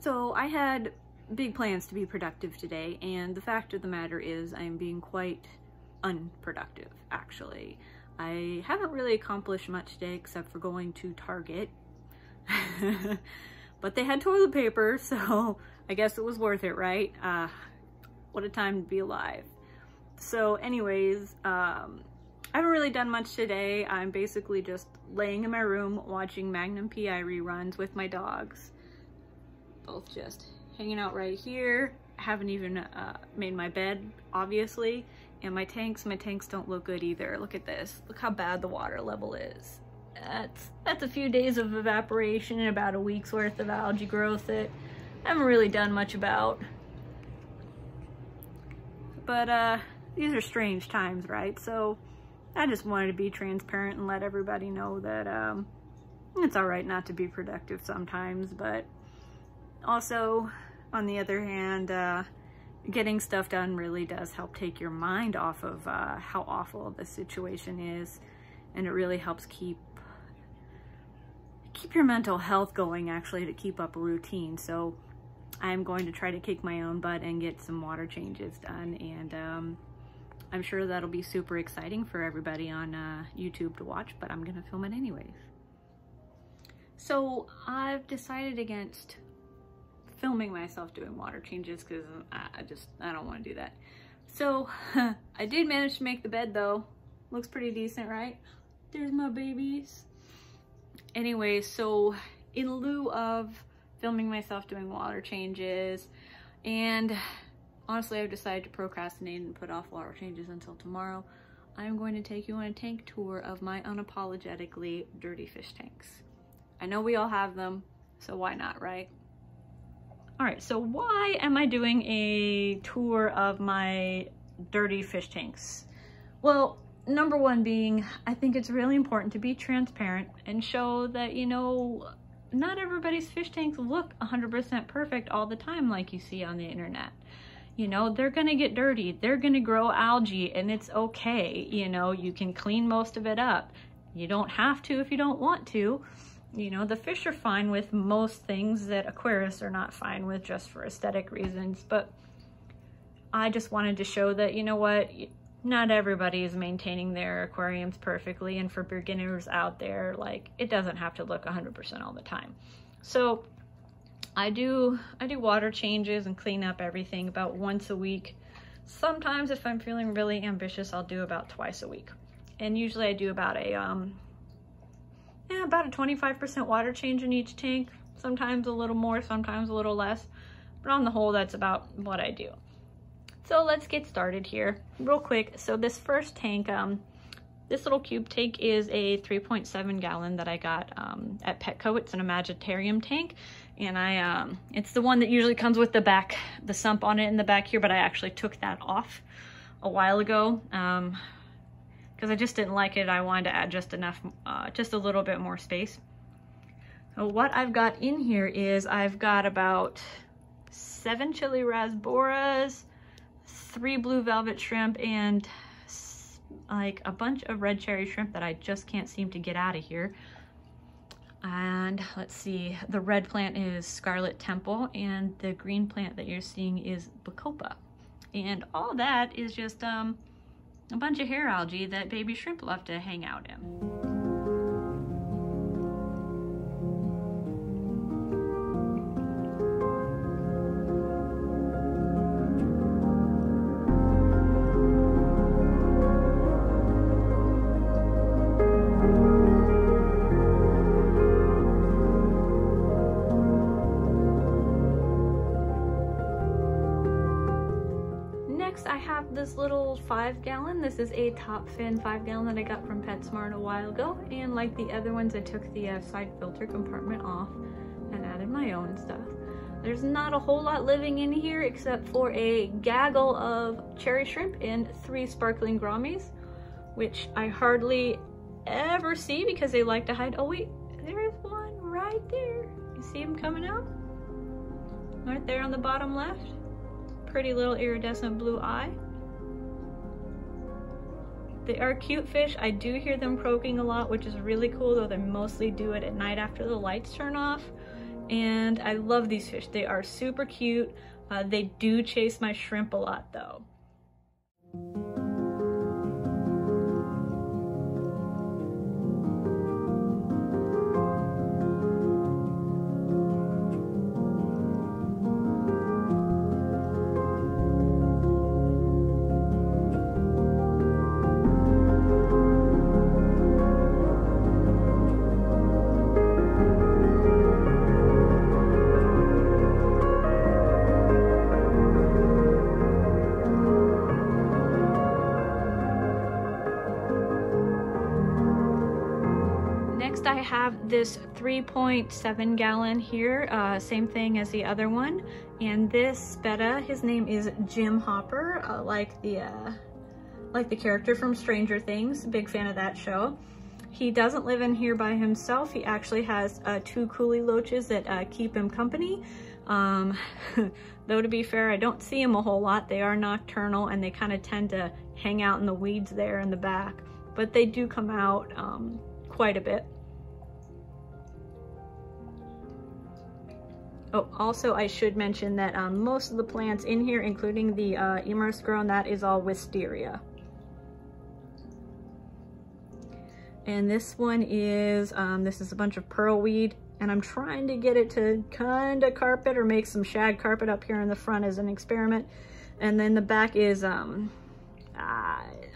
So I had big plans to be productive today, and the fact of the matter is I'm being quite unproductive, actually. I haven't really accomplished much today except for going to Target. But they had toilet paper, so I guess it was worth it, right? What a time to be alive. So anyways, I haven't really done much today. I'm basically just laying in my room watching Magnum PI reruns with my dogs. Both just hanging out right here. I haven't even made my bed, obviously. And my tanks don't look good either. Look at this. Look how bad the water level is. That's a few days of evaporation and about a week's worth of algae growth that I haven't really done much about. But these are strange times, right? So I just wanted to be transparent and let everybody know that it's all right not to be productive sometimes, but also, on the other hand, getting stuff done really does help take your mind off of how awful the situation is, and it really helps keep your mental health going, actually, to keep up a routine. So I'm going to try to kick my own butt and get some water changes done, and I'm sure that'll be super exciting for everybody on YouTube to watch, but I'm gonna film it anyways. So I've decided against filming myself doing water changes because I don't want to do that. So I did manage to make the bed though. Looks pretty decent, right? There's my babies. Anyway, so in lieu of filming myself doing water changes, and honestly I've decided to procrastinate and put off water changes until tomorrow, I'm going to take you on a tank tour of my unapologetically dirty fish tanks. I know we all have them, so why not, right? All right, so why am I doing a tour of my dirty fish tanks? Well, number one being, I think it's really important to be transparent and show that, you know, not everybody's fish tanks look 100% perfect all the time like you see on the internet. You know, they're gonna get dirty, they're gonna grow algae, and it's okay. You know, you can clean most of it up. You don't have to if you don't want to. You know, the fish are fine with most things that aquarists are not fine with just for aesthetic reasons, but I just wanted to show that, you know what, not everybody is maintaining their aquariums perfectly, and for beginners out there, like, it doesn't have to look 100% all the time. So I do water changes and clean up everything about once a week. Sometimes if I'm feeling really ambitious, I'll do about twice a week. And usually I do about a 25% water change in each tank, sometimes a little more, sometimes a little less, but on the whole, that's about what I do. So let's get started here real quick. So this first tank, this little cube tank is a 3.7 gallon that I got at Petco. It's an Imaginarium tank, and it's the one that usually comes with the sump on it in the back here, but I actually took that off a while ago. Because I just didn't like it. I wanted to add just enough, just a little bit more space. So what I've got in here is I've got about 7 chili rasboras, 3 blue velvet shrimp, and like a bunch of red cherry shrimp that I just can't seem to get out of here. And let's see, the red plant is Scarlet Temple, and the green plant that you're seeing is Bacopa. And all that is just a bunch of hair algae that baby shrimp love to hang out in. I have this little 5 gallon. This is a top fin 5 gallon that I got from PetSmart a while ago, and like the other ones, I took the side filter compartment off and added my own stuff. There's not a whole lot living in here except for a gaggle of cherry shrimp and 3 sparkling grammies, which I hardly ever see because they like to hide. Oh wait, there's one right there. You see him coming out? Right there on the bottom left. Pretty little iridescent blue eye. They are cute fish. I do hear them croaking a lot, which is really cool, though they mostly do it at night after the lights turn off. And I love these fish. They are super cute. They do chase my shrimp a lot though. Next I have this 3.7 gallon here, same thing as the other one. And this betta, his name is Jim Hopper, like the character from Stranger Things, big fan of that show. He doesn't live in here by himself. He actually has 2 coolie loaches that keep him company. Though to be fair, I don't see them a whole lot. They are nocturnal and they kind of tend to hang out in the weeds there in the back, but they do come out quite a bit. Oh, also I should mention that most of the plants in here, including the immerse grown, that is all Wisteria. And this one is, this is a bunch of pearlweed, and I'm trying to get it to kind of carpet or make some shag carpet up here in the front as an experiment. And then the back is Ammonia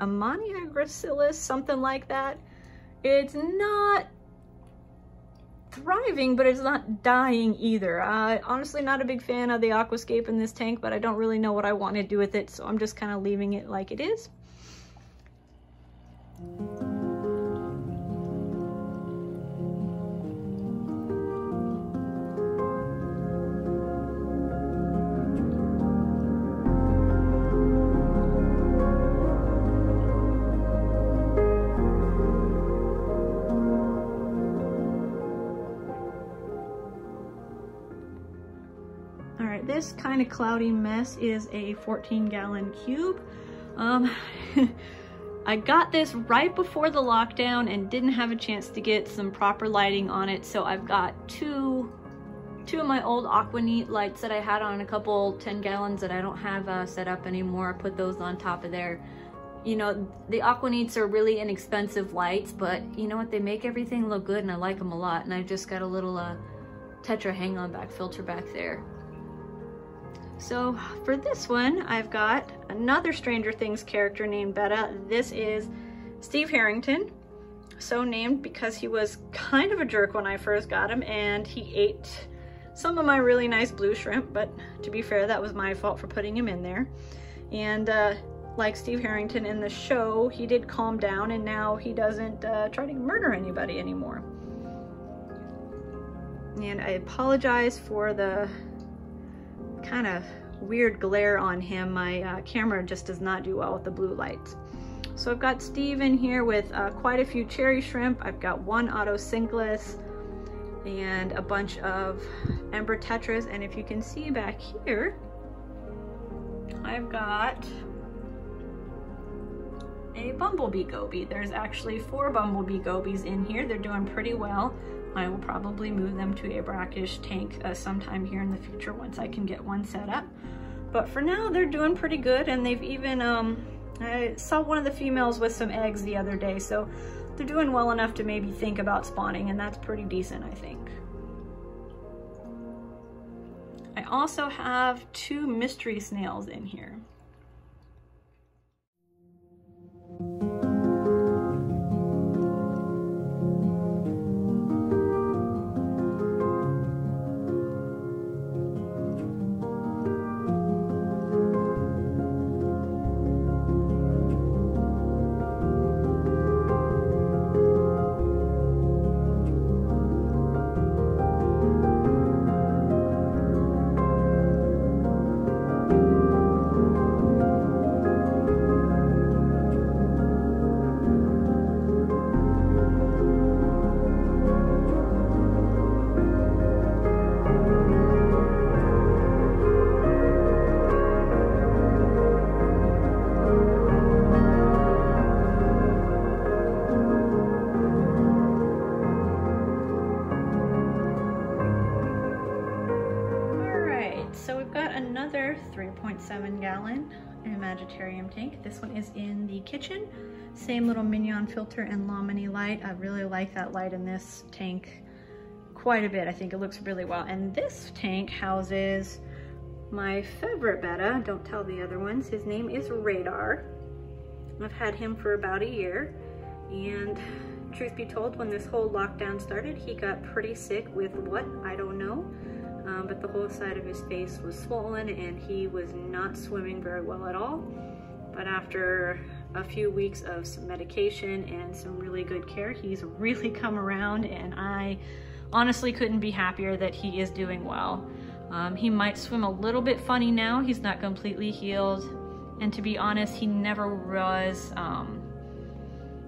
gracilis, something like that. It's not thriving, but it's not dying either. Honestly, not a big fan of the aquascape in this tank, but I don't really know what I want to do with it, so I'm just kind of leaving it like it is. This kind of cloudy mess is a 14-gallon cube. I got this right before the lockdown and didn't have a chance to get some proper lighting on it, so I've got two of my old AquaNeat lights that I had on a couple 10 gallons that I don't have set up anymore. I put those on top of there. You know, the AquaNeats are really inexpensive lights, but you know what, they make everything look good and I like them a lot. And I've just got a little Tetra hang-on back filter back there. So for this one, I've got another Stranger Things character named Betta. This is Steve Harrington, so named because he was kind of a jerk when I first got him, and he ate some of my really nice blue shrimp, but to be fair, that was my fault for putting him in there. And like Steve Harrington in the show, he did calm down, and now he doesn't try to murder anybody anymore. And I apologize for the kind of weird glare on him. My camera just does not do well with the blue lights. So I've got Steve in here with quite a few cherry shrimp. I've got 1 autosynclus and a bunch of ember tetras. And if you can see back here, I've got a bumblebee goby. There's actually 4 bumblebee gobies in here. They're doing pretty well. I will probably move them to a brackish tank sometime here in the future once I can get one set up. But for now, they're doing pretty good, and they've even, I saw one of the females with some eggs the other day, so they're doing well enough to maybe think about spawning, and that's pretty decent, I think. I also have 2 mystery snails in here. got another 3.7 gallon Imagitarium tank. This one is in the kitchen. Same little mignon filter and Lomini light. I really like that light in this tank quite a bit. I think it looks really well. And this tank houses my favorite betta. Don't tell the other ones. His name is Radar. I've had him for about a year. And truth be told, when this whole lockdown started, he got pretty sick with what? I don't know. But the whole side of his face was swollen and he was not swimming very well at all. But after a few weeks of some medication and some really good care, he's really come around, and I honestly couldn't be happier that he is doing well. He might swim a little bit funny now. He's not completely healed. And to be honest, he never was,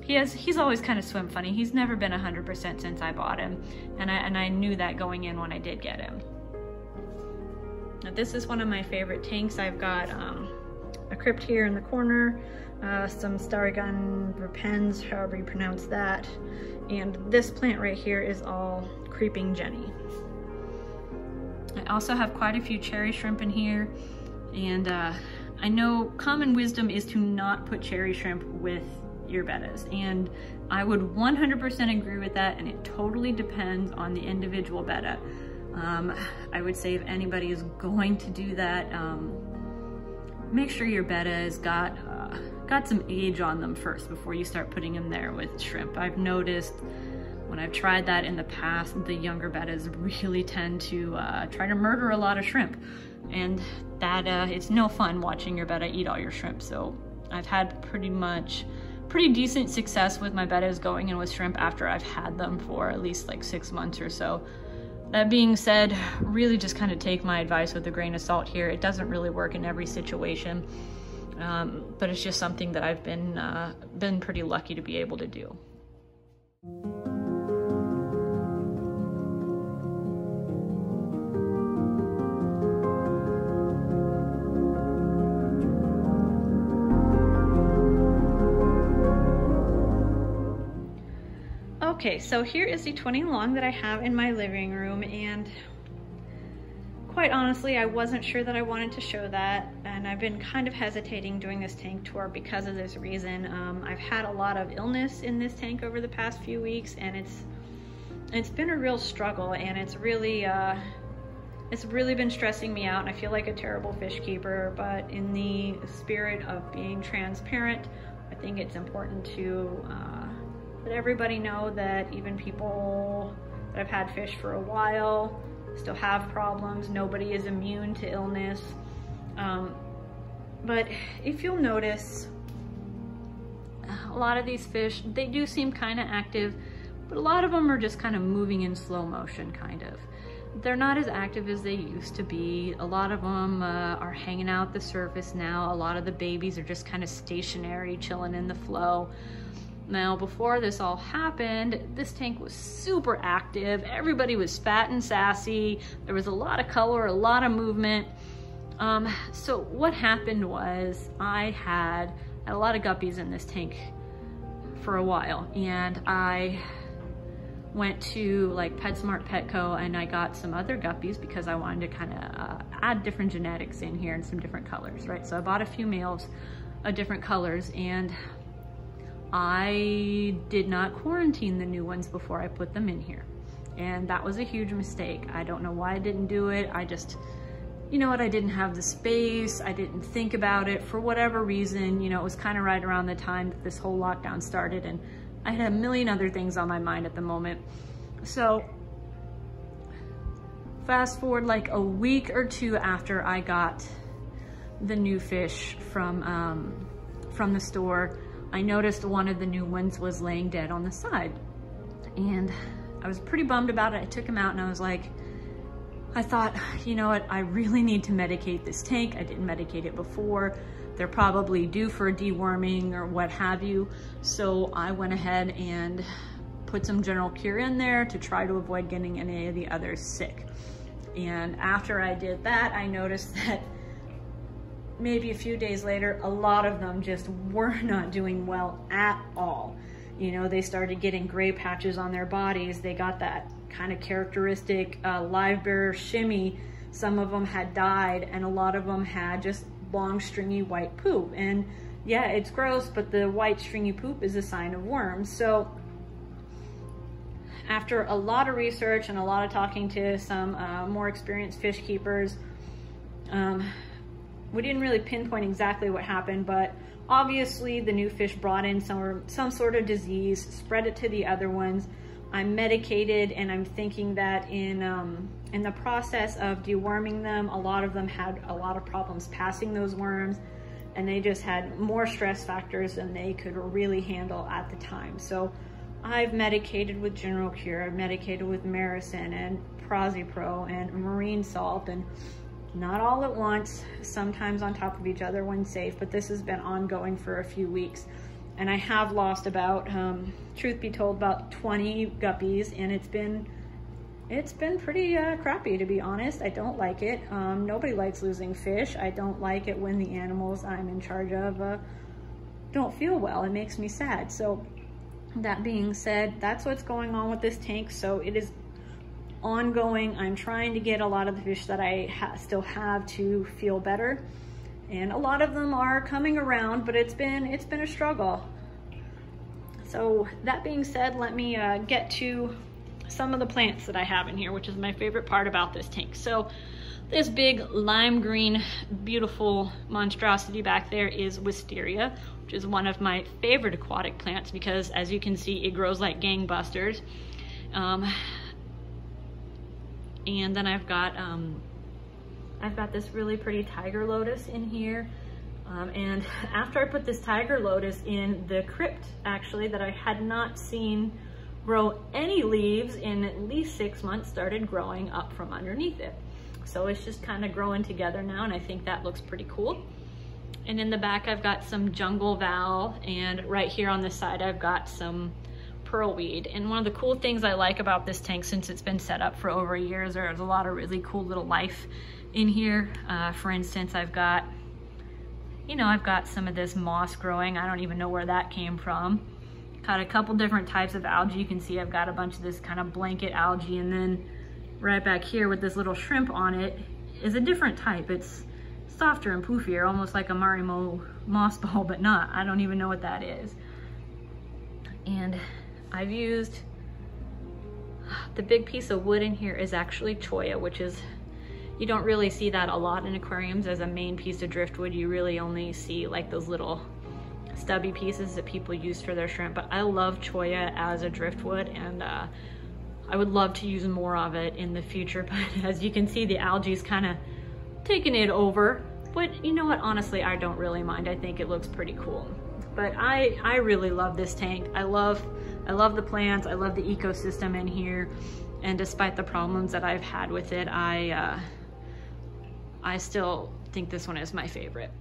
he's always kind of swim funny. He's never been 100% since I bought him. And I knew that going in when I did get him. Now, this is one of my favorite tanks. I've got a crypt here in the corner, some Starigon repens, however you pronounce that. And this plant right here is all Creeping Jenny. I also have quite a few cherry shrimp in here. And I know common wisdom is to not put cherry shrimp with your bettas. And I would 100% agree with that, and it totally depends on the individual betta. I would say if anybody is going to do that, make sure your betta has got some age on them first before you start putting them there with shrimp. I've noticed when I've tried that in the past, the younger bettas really tend to try to murder a lot of shrimp. And that it's no fun watching your betta eat all your shrimp. So I've had pretty decent success with my bettas going in with shrimp after I've had them for at least like 6 months or so. That being said, really just kind of take my advice with a grain of salt here. It doesn't really work in every situation, but it's just something that I've been pretty lucky to be able to do. Okay, so here is the 20 long that I have in my living room, and quite honestly, I wasn't sure that I wanted to show that, and I've been kind of hesitating doing this tank tour because of this reason. I've had a lot of illness in this tank over the past few weeks, and it's been a real struggle, and it's really been stressing me out, and I feel like a terrible fish keeper. But in the spirit of being transparent, I think it's important to let everybody know that even people that have had fish for a while still have problems. Nobody is immune to illness. But if you'll notice, a lot of these fish, they do seem kind of active, but a lot of them are just kind of moving in slow motion, kind of. They're not as active as they used to be. A lot of them are hanging out the surface now. A lot of the babies are just kind of stationary, chilling in the flow. Now, before this all happened, this tank was super active. Everybody was fat and sassy. There was a lot of color, a lot of movement. So what happened was I had a lot of guppies in this tank for a while, and I went to like PetSmart, Petco, and I got some other guppies because I wanted to kind of add different genetics in here and some different colors, right? So I bought a few males of different colors, and I did not quarantine the new ones before I put them in here. And that was a huge mistake. I don't know why I didn't do it. I just, you know what, I didn't have the space. I didn't think about it for whatever reason. You know, it was kind of right around the time that this whole lockdown started, and I had a million other things on my mind at the moment. So fast forward like a week or two after I got the new fish from the store, I noticed one of the new ones was laying dead on the side, and I was pretty bummed about it. I took him out and I thought, you know what, I really need to medicate this tank. I didn't medicate it before. They're probably due for a deworming or what have you. So I went ahead and put some general cure in there to try to avoid getting any of the others sick. And after I did that, I noticed that maybe a few days later, a lot of them just were not doing well at all. You know, they started getting gray patches on their bodies. They got that kind of characteristic live bear shimmy some of them had died, and a lot of them had just long stringy white poop. And yeah, it's gross, but the white stringy poop is a sign of worms. So after a lot of research and a lot of talking to some more experienced fish keepers, we didn't really pinpoint exactly what happened, but obviously the new fish brought in some sort of disease, spread it to the other ones. I'm medicated, and I'm thinking that in the process of deworming them, a lot of them had a lot of problems passing those worms, and they just had more stress factors than they could really handle at the time. So I've medicated with General Cure, I've medicated with Maricin and Prozipro and marine salt, and not all at once, sometimes on top of each other when safe, but this has been ongoing for a few weeks. And I have lost about, truth be told, about 20 guppies, and it's been pretty crappy, to be honest. I don't like it. Nobody likes losing fish. I don't like it when the animals I'm in charge of don't feel well. It makes me sad. So that being said, that's what's going on with this tank. So it is ongoing. I'm trying to get a lot of the fish that I still have to feel better, and a lot of them are coming around, but it's been a struggle. So that being said, let me get to some of the plants that I have in here, which is my favorite part about this tank. So this big lime green, beautiful monstrosity back there is Wisteria, which is one of my favorite aquatic plants because, as you can see, it grows like gangbusters. And then I've got this really pretty tiger lotus in here. And after I put this tiger lotus in, the crypt actually that I had not seen grow any leaves in at least 6 months started growing up from underneath it. So it's just kind of growing together now, and I think that looks pretty cool. And in the back I've got some jungle val, and right here on this side I've got some pearlweed. And one of the cool things I like about this tank, since it's been set up for over a year, is there's a lot of really cool little life in here. For instance, I've got some of this moss growing. I don't even know where that came from. Got a couple different types of algae. You can see I've got a bunch of this kind of blanket algae, and then right back here with this little shrimp on it is a different type. It's softer and poofier, almost like a Marimo moss ball, but not. I don't even know what that is. And I've used, the big piece of wood in here is actually cholla, which is, you don't really see that a lot in aquariums as a main piece of driftwood. You really only see like those little stubby pieces that people use for their shrimp, but I love cholla as a driftwood, and I would love to use more of it in the future. But as you can see, the algae's kind of taking it over, but you know what, honestly, I don't really mind. I think it looks pretty cool. But I really love this tank. I love the plants, I love the ecosystem in here, and despite the problems that I've had with it, I still think this one is my favorite.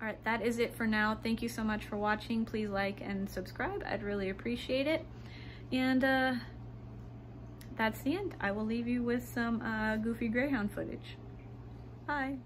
All right, that is it for now. Thank you so much for watching. Please like and subscribe. I'd really appreciate it. And that's the end. I will leave you with some goofy greyhound footage. Bye.